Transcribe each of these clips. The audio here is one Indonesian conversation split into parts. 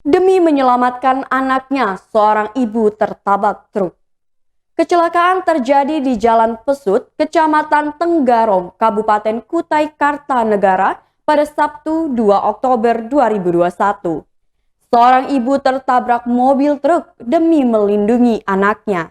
Demi menyelamatkan anaknya, seorang ibu tertabrak truk. Kecelakaan terjadi di Jalan Pesut, Kecamatan Tenggarong, Kabupaten Kutai Kartanegara pada Sabtu 2 Oktober 2021. Seorang ibu tertabrak mobil truk demi melindungi anaknya.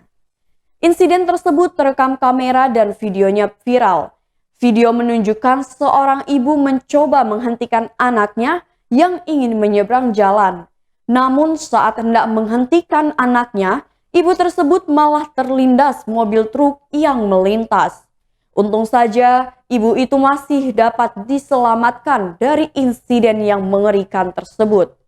Insiden tersebut terekam kamera dan videonya viral. Video menunjukkan seorang ibu mencoba menghentikan anaknya yang ingin menyeberang jalan. Namun saat hendak menghentikan anaknya, ibu tersebut malah terlindas mobil truk yang melintas. Untung saja ibu itu masih dapat diselamatkan dari insiden yang mengerikan tersebut.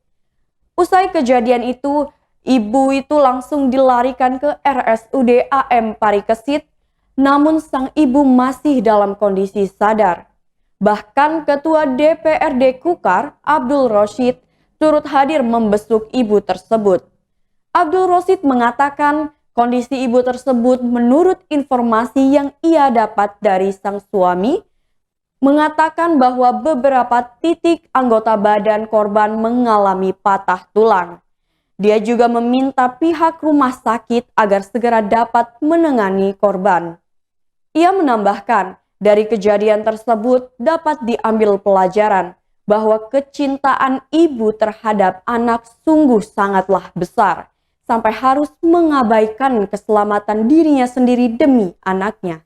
Usai kejadian itu, ibu itu langsung dilarikan ke RSUD AM Parikesit, namun sang ibu masih dalam kondisi sadar. Bahkan Ketua DPRD Kukar, Abdul Roshid, turut hadir membesuk ibu tersebut. Abdul Roshid mengatakan kondisi ibu tersebut menurut informasi yang ia dapat dari sang suami, mengatakan bahwa beberapa titik anggota badan korban mengalami patah tulang. Dia juga meminta pihak rumah sakit agar segera dapat menangani korban. Ia menambahkan, dari kejadian tersebut dapat diambil pelajaran bahwa kecintaan ibu terhadap anak sungguh sangatlah besar, sampai harus mengabaikan keselamatan dirinya sendiri demi anaknya.